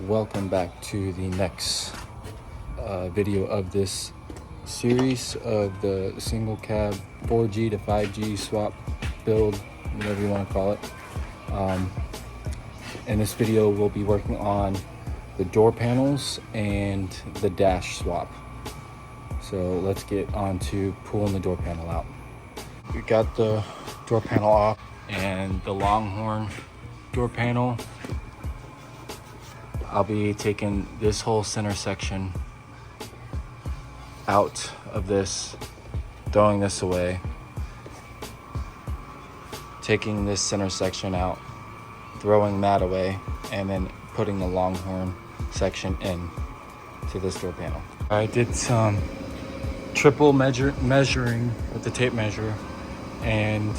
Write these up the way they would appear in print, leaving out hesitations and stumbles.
Welcome back to the next video of this series of the single cab 4G to 5G swap build, whatever you want to call it. In this video we'll be working on the door panels and the dash swap. So let's get on to pulling the door panel out. We got the door panel off and the Longhorn door panel. I'll be taking this whole center section out of this, throwing this away, taking this center section out, throwing that away, and then putting the Longhorn section in to this door panel. I did some triple measuring with the tape measure and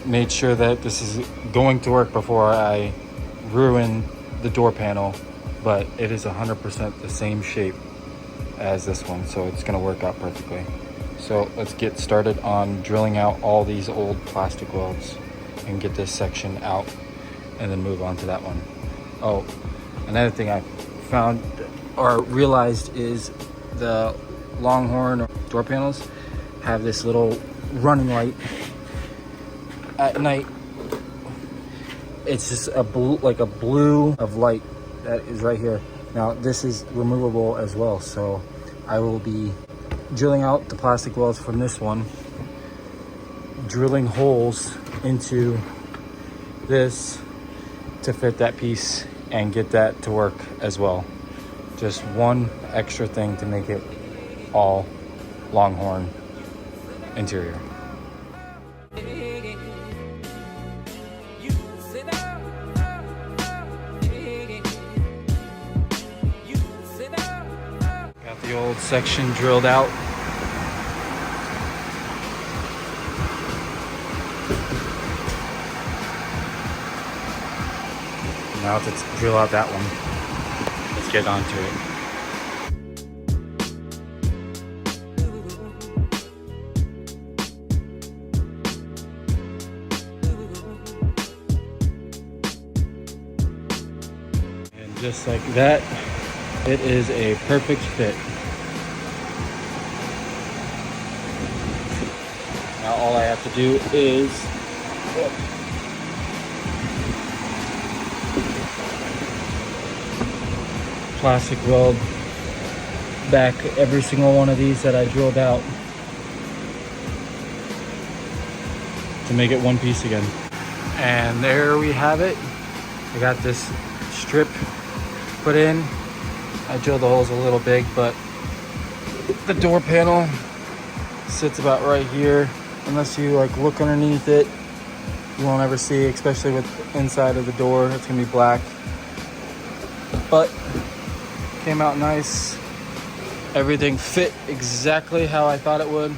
made sure that this is going to work before I ruin the door panel, but it is 100% the same shape as this one, so it's going to work out perfectly. So let's get started on drilling out all these old plastic welds and get this section out and then move on to that one. Oh, another thing I found or realized is the Longhorn door panels have this little running light at night. It's just a blue, like a blue of light that is right here. Now this is removable as well, so I will be drilling out the plastic welds from this one, drilling holes into this to fit that piece and get that to work as well. Just one extra thing to make it all Longhorn interior. The old section drilled out. Now let's drill out that one. Let's get onto it. And just like that, it is a perfect fit. Now all I have to do is plastic weld back every single one of these that I drilled out to make it one piece again. And there we have it. I got this strip put in. I drilled the holes a little big, but the door panel sits about right here. Unless you like look underneath it, you won't ever see, especially with the inside of the door. It's gonna be black, but came out nice. Everything fit exactly how I thought it would.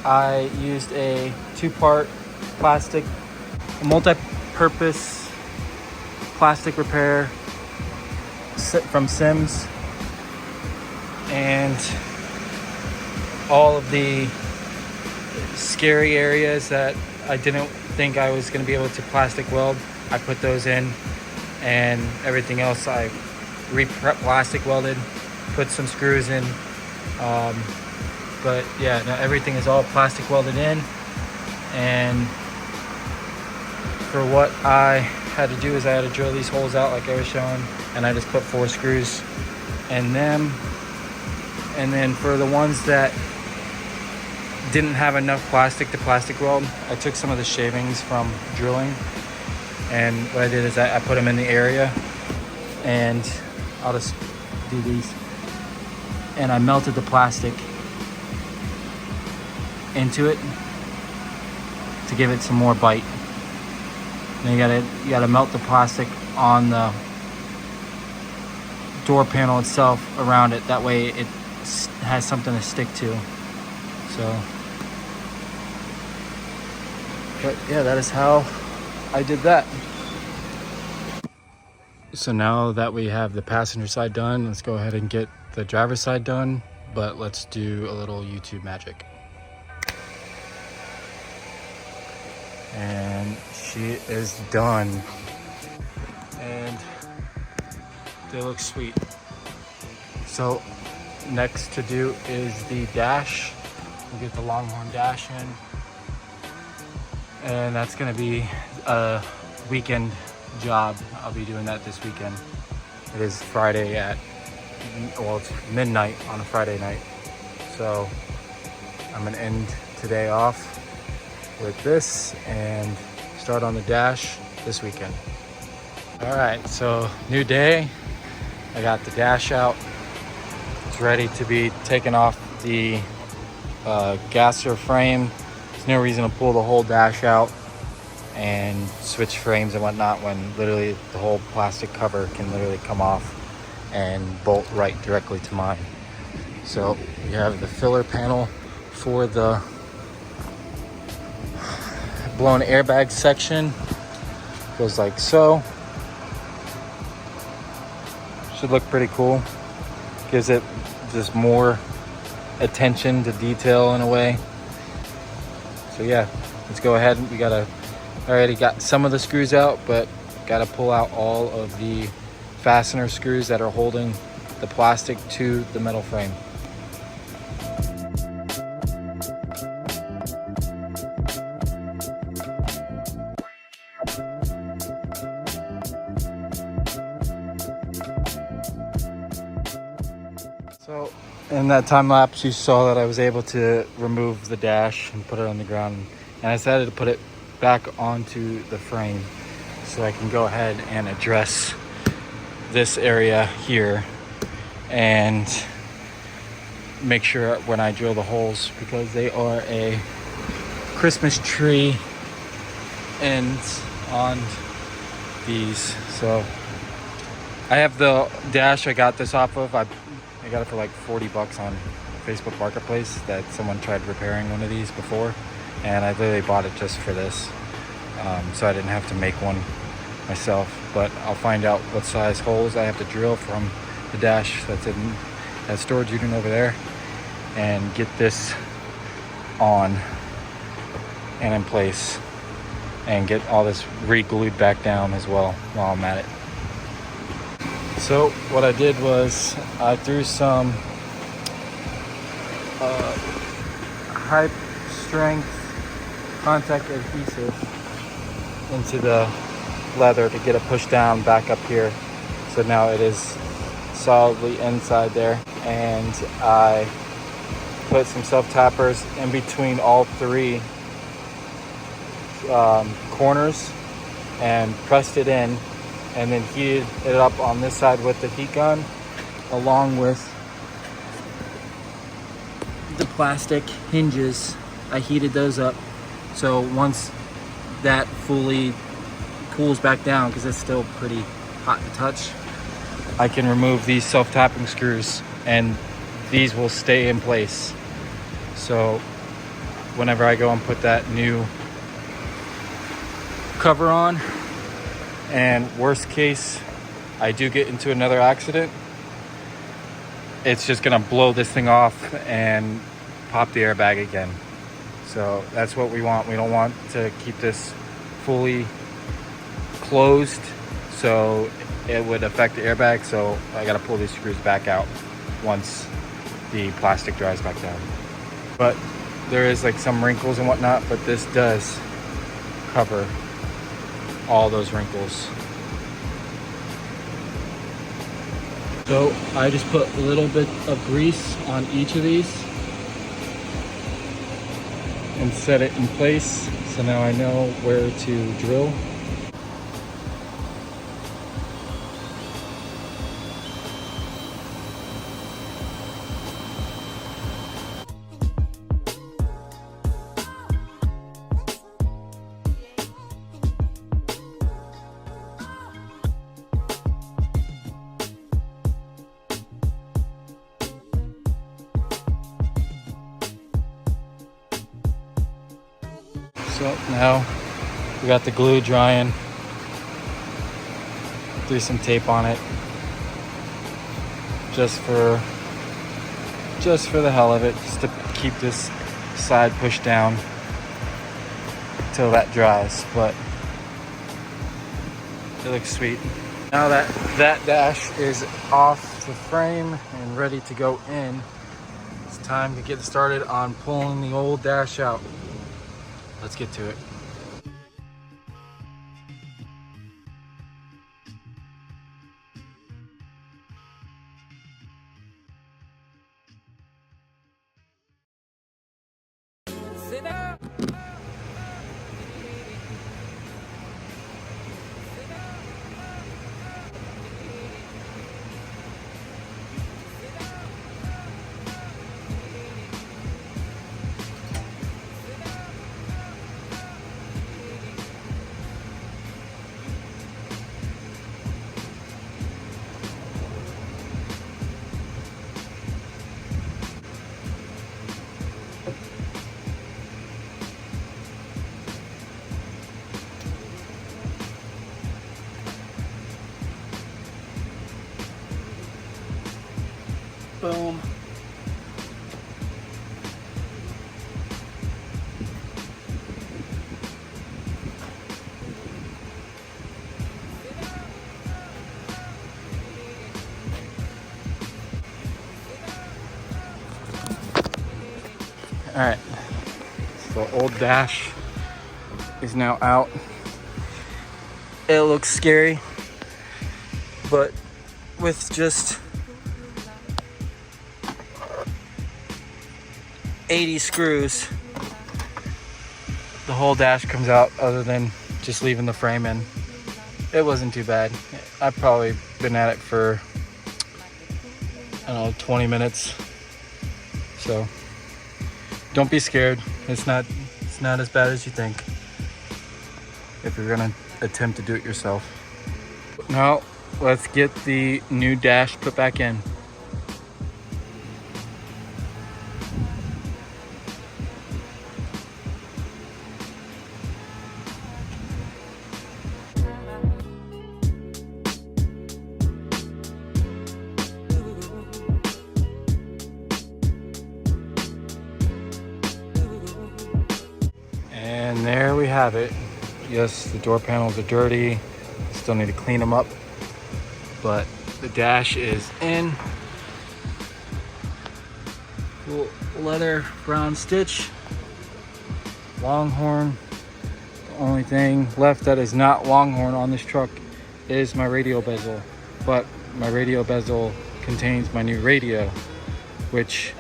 I used a 2-part plastic, multi-purpose plastic repair from Sims, and all of the scary areas that I didn't think I was going to be able to plastic weld, I put those in, and everything else I plastic welded, put some screws in, but yeah, now everything is all plastic welded in. And for what I had to do is I had to drill these holes out like I was showing, and I just put 4 screws in them. And then for the ones that didn't have enough plastic to plastic weld, I took some of the shavings from drilling, and what I did is I put them in the area, and I'll just do these, and I melted the plastic into it to give it some more bite. And you gotta melt the plastic on the door panel itself around it, that way it has something to stick to. So, but yeah, that is how I did that. So now that we have the passenger side done, let's go ahead and get the driver's side done, but let's do a little YouTube magic. And she is done. and they look sweet. So next to do is the dash. We'll get the Longhorn dash in, and that's gonna be a weekend job. I'll be doing that this weekend. It is Friday at, well, it's midnight on a Friday night. So I'm gonna end today off with this and start on the dash this weekend. All right, so new day. I got the dash out. It's ready to be taken off the gasser frame. There's no reason to pull the whole dash out and switch frames and whatnot when literally the whole plastic cover can literally come off and bolt right directly to mine. So we have the filler panel for the blown airbag section. Goes like so. Should look pretty cool. Gives it just more attention to detail in a way. So yeah, let's go ahead. I already got some of the screws out, but gotta pull out all of the fastener screws that are holding the plastic to the metal frame. So in that time lapse, you saw that I was able to remove the dash and put it on the ground, and I decided to put it back onto the frame so I can go ahead and address this area here and make sure when I drill the holes, because they are a Christmas tree ends on these. So I have the dash I got this off of. I got it for like 40 bucks on Facebook Marketplace, that someone tried repairing one of these before, and I literally bought it just for this, so I didn't have to make one myself. But I'll find out what size holes I have to drill from the dash that's in that storage unit over there, and get this on and in place, and get all this re-glued back down as well while I'm at it. So what I did was I threw some high strength contact adhesive into the leather to get it pushed down back up here. So now it is solidly inside there, and I put some self-tappers in between all three corners and pressed it in, and then heated it up on this side with the heat gun, along with the plastic hinges. I heated those up, so once that fully cools back down, because it's still pretty hot to touch, I can remove these self-tapping screws, and these will stay in place. So whenever I go and put that new cover on, and worst case I do get into another accident, it's just gonna blow this thing off and pop the airbag again. So that's what we want. We don't want to keep this fully closed, so it would affect the airbag. So I gotta pull these screws back out once the plastic dries back down. But there is like some wrinkles and whatnot, but this does cover all those wrinkles. So I just put a little bit of grease on each of these and set it in place, so now I know where to drill. So now we got the glue drying. Threw some tape on it just for the hell of it, just to keep this side pushed down until that dries. But it looks sweet. Now that dash is off the frame and ready to go in, it's time to get started on pulling the old dash out. Let's get to it. Boom. All right, so old dash is now out. It looks scary, but with just 80 screws, the whole dash comes out, other than just leaving the frame in. It wasn't too bad. I've probably been at it for, I don't know, 20 minutes. So don't be scared. It's not as bad as you think if you're gonna attempt to do it yourself. Now let's get the new dash put back in. And there we have it. Yes, the door panels are dirty. Still need to clean them up. But the dash is in. Cool leather brown stitch. Longhorn. The only thing left that is not Longhorn on this truck is my radio bezel. But my radio bezel contains my new radio, which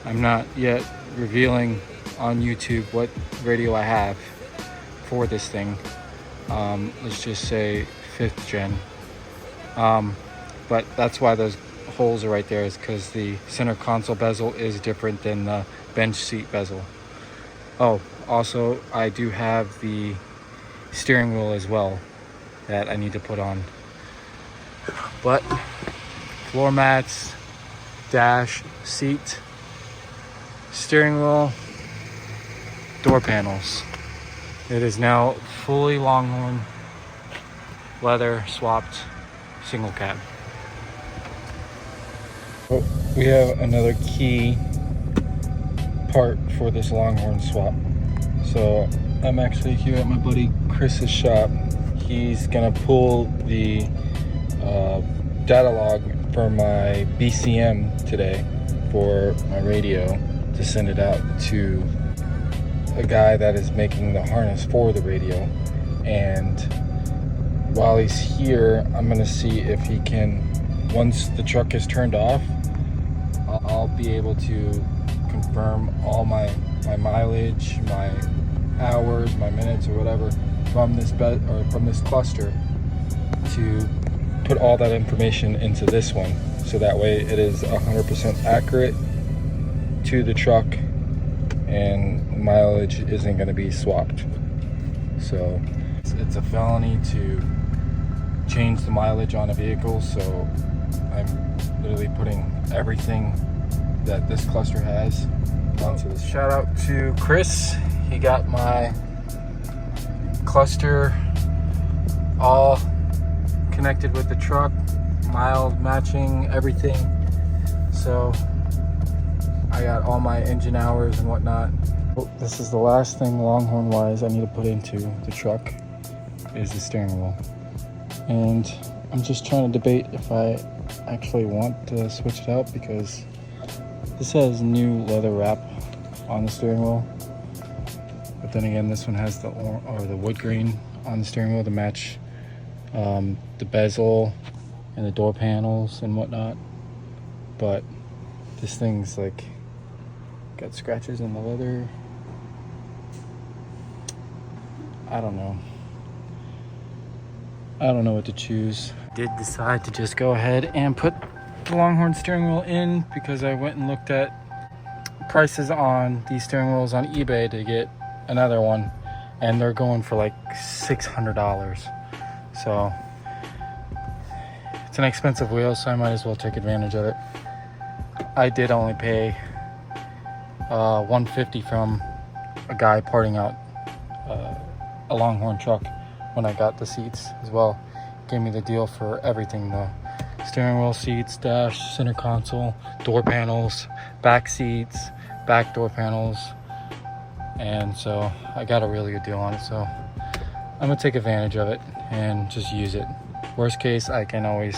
I'm not yet revealing on YouTube what radio I have for this thing. Let's just say 5th gen. But that's why those holes are right there, is because the center console bezel is different than the bench seat bezel. Oh, also I do have the steering wheel as well that I need to put on. But floor mats, dash, seat, steering wheel, door panels. It is now fully Longhorn, leather swapped, single cab. Oh, we have another key part for this Longhorn swap. So I'm actually here at my buddy Chris's shop. He's gonna pull the data log for my BCM today for my radio to send it out to a guy that is making the harness for the radio. And while he's here, I'm gonna see if he can, once the truck is turned off, I'll be able to confirm all my mileage, my hours, my minutes, or whatever from this cluster, to put all that information into this one, so that way it is 100% accurate to the truck and mileage isn't going to be swapped. So it's a felony to change the mileage on a vehicle, so I'm literally putting everything that this cluster has onto this. Shout out to Chris. He got my cluster all connected with the truck, mild matching, everything. So I got all my engine hours and whatnot. This is the last thing Longhorn wise I need to put into the truck, is the steering wheel. And I'm just trying to debate if I actually want to switch it out, because this has new leather wrap on the steering wheel. But then again, this one has the wood grain on the steering wheel to match the bezel and the door panels and whatnot. But this thing's like got scratches in the leather. I don't know what to choose. Did decide to just go ahead and put the Longhorn steering wheel in, because I went and looked at prices on these steering wheels on eBay to get another one, and they're going for like $600. So it's an expensive wheel, so I might as well take advantage of it. I did only pay $150 from a guy parting out a Longhorn truck when I got the seats as well. Gave me the deal for everything, the steering wheel, seats, dash, center console, door panels, back seats, back door panels. And so I got a really good deal on it, so I'm gonna take advantage of it and just use it. Worst case, I can always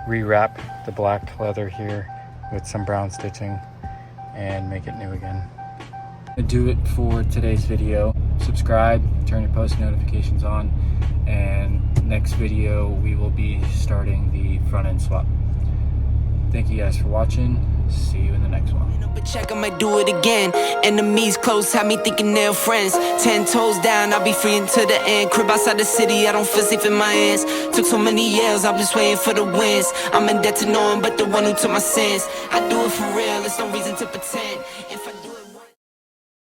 rewrap the black leather here with some brown stitching and make it new again. To do it for today's video, subscribe, turn your post notifications on, and next video we will be starting the front end swap. Thank you guys for watching. See you in the next one. But check, I might do it again. Enemies close, have me thinking they're friends. 10 toes down, I'll be free until the end. Crib outside the city, I don't feel safe in my hands. Took so many years, I'm just waiting for the wins. I'm in debt to no one but the one who took my sins. I do it for real, there's no reason to pretend.